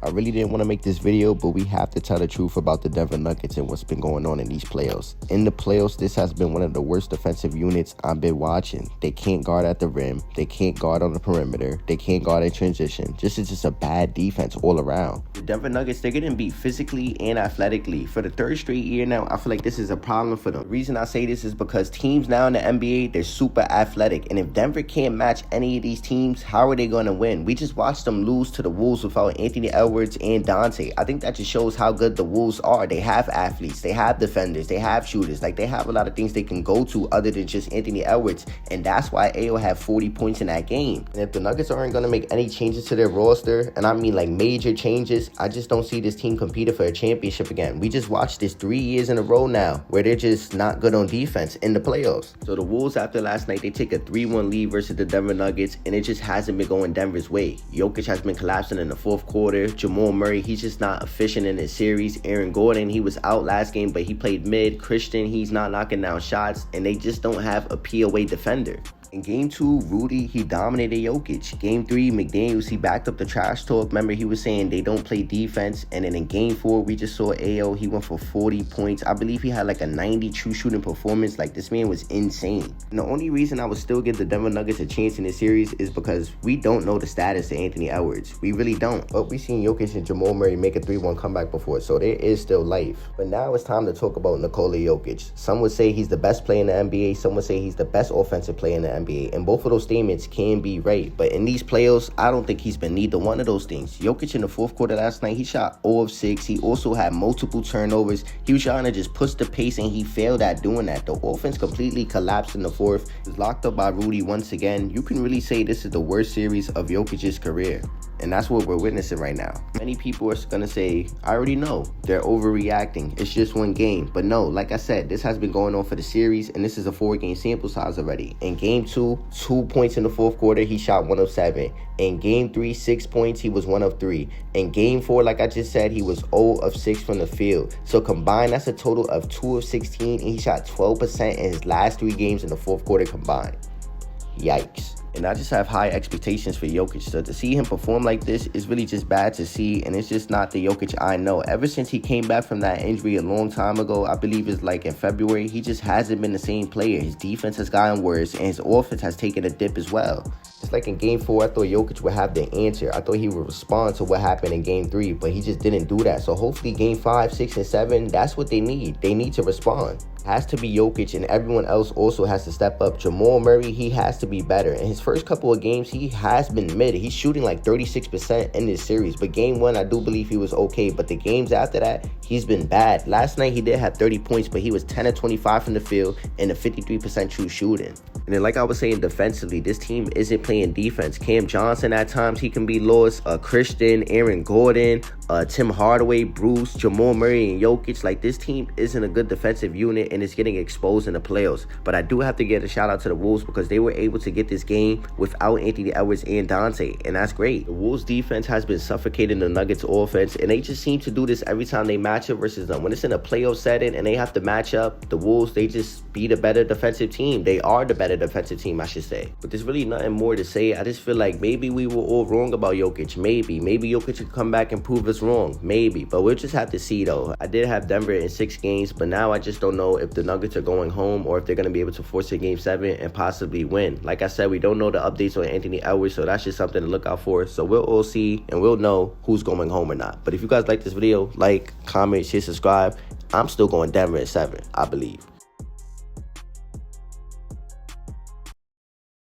I really didn't want to make this video, but we have to tell the truth about the Denver Nuggets and what's been going on in these playoffs. In the playoffs, this has been one of the worst defensive units I've been watching. They can't guard at the rim. They can't guard on the perimeter. They can't guard in transition. It's just a bad defense all around. The Denver Nuggets, they're getting beat physically and athletically. For the third straight year now, I feel like this is a problem for them. The reason I say this is because teams now in the NBA, they're super athletic. And if Denver can't match any of these teams, how are they going to win? We just watched them lose to the Wolves without Anthony Edwards and Donte. I think that just shows how good the Wolves are. They have athletes, they have defenders, they have shooters. Like, they have a lot of things they can go to other than just Anthony Edwards, and that's why AO had 40 points in that game. And if the Nuggets aren't going to make any changes to their roster, and I mean like major changes, I just don't see this team competing for a championship again. We just watched this 3 years in a row now where they're just not good on defense in the playoffs. So the Wolves, after last night, they take a 3-1 lead versus the Denver Nuggets, and it just hasn't been going Denver's way. Jokic has been collapsing in the fourth quarter. Jamal Murray, he's just not efficient in his series. Aaron Gordon, he was out last game, but he played mid. Christian, he's not knocking down shots, and they just don't have a POA defender. In Game 2, Rudy, he dominated Jokic. Game 3, McDaniels, he backed up the trash talk. Remember, he was saying they don't play defense. And then in Game 4, we just saw AO. He went for 40 points. I believe he had like a 90 true shooting performance. Like, this man was insane. And the only reason I would still give the Denver Nuggets a chance in this series is because we don't know the status of Anthony Edwards. We really don't. But we've seen Jokic and Jamal Murray make a 3-1 comeback before, so there is still life. But now it's time to talk about Nikola Jokic. Some would say he's the best player in the NBA. Some would say he's the best offensive player in the NBA. And both of those statements can be right. But in these playoffs, I don't think he's been neither one of those things. Jokic in the fourth quarter last night, he shot 0 of 6. He also had multiple turnovers. He was trying to just push the pace, and he failed at doing that. The offense completely collapsed in the fourth. He was locked up by Rudy once again. You can really say this is the worst series of Jokic's career. And that's what we're witnessing right now. Many people are going to say, I already know, they're overreacting. It's just one game. But no, like I said, this has been going on for the series, and this is a 4-game sample size already. In Game 2, 2 points in the fourth quarter, he shot 1 of 7. In Game 3, 6 points, he was 1 of 3. In Game 4, like I just said, he was 0 of 6 from the field. So combined, that's a total of 2 of 16, and he shot 12% in his last 3 games in the fourth quarter combined. Yikes. And I just have high expectations for Jokic. So to see him perform like this is really just bad to see. And it's just not the Jokic I know. Ever since he came back from that injury a long time ago, I believe it's like in February, he just hasn't been the same player. His defense has gotten worse, and his offense has taken a dip as well. Just like in Game 4, I thought Jokic would have the answer. I thought he would respond to what happened in Game 3, but he just didn't do that. So hopefully Game 5, 6, and 7, that's what they need. They need to respond. It has to be Jokic, and everyone else also has to step up. Jamal Murray, he has to be better. In his first couple of games, he has been mid. He's shooting like 36% in this series. But Game 1, I do believe he was okay. But the games after that, he's been bad. Last night, he did have 30 points, but he was 10 of 25 from the field and a 53% true shooting. And then, like I was saying, defensively, this team isn't playing defense. Cam Johnson, at times, he can be lost. Christian, Aaron Gordon, Tim Hardaway, Bruce, Jamal Murray, and Jokic. Like, this team isn't a good defensive unit, and it's getting exposed in the playoffs. But I do have to give a shout out to the Wolves because they were able to get this game without Anthony Edwards and Donte, and that's great. The Wolves defense has been suffocating the Nuggets offense, and they just seem to do this every time they match up versus them. When it's in a playoff setting and they have to match up, the Wolves, they just beat a better defensive team. They are the better defensive team, I should say. But there's really nothing more to say. I just feel like maybe we were all wrong about Jokic. Maybe Jokic could come back and prove us wrong. Maybe. But we'll just have to see, though. I did have Denver in 6 games, but now I just don't know if the Nuggets are going home or if they're going to be able to force a Game 7 and possibly win. Like I said, we don't know the updates on Anthony Edwards, so that's just something to look out for. So we'll all see, and we'll know who's going home or not. But if you guys like this video, like, comment, share, subscribe. I'm still going Denver at 7, I believe.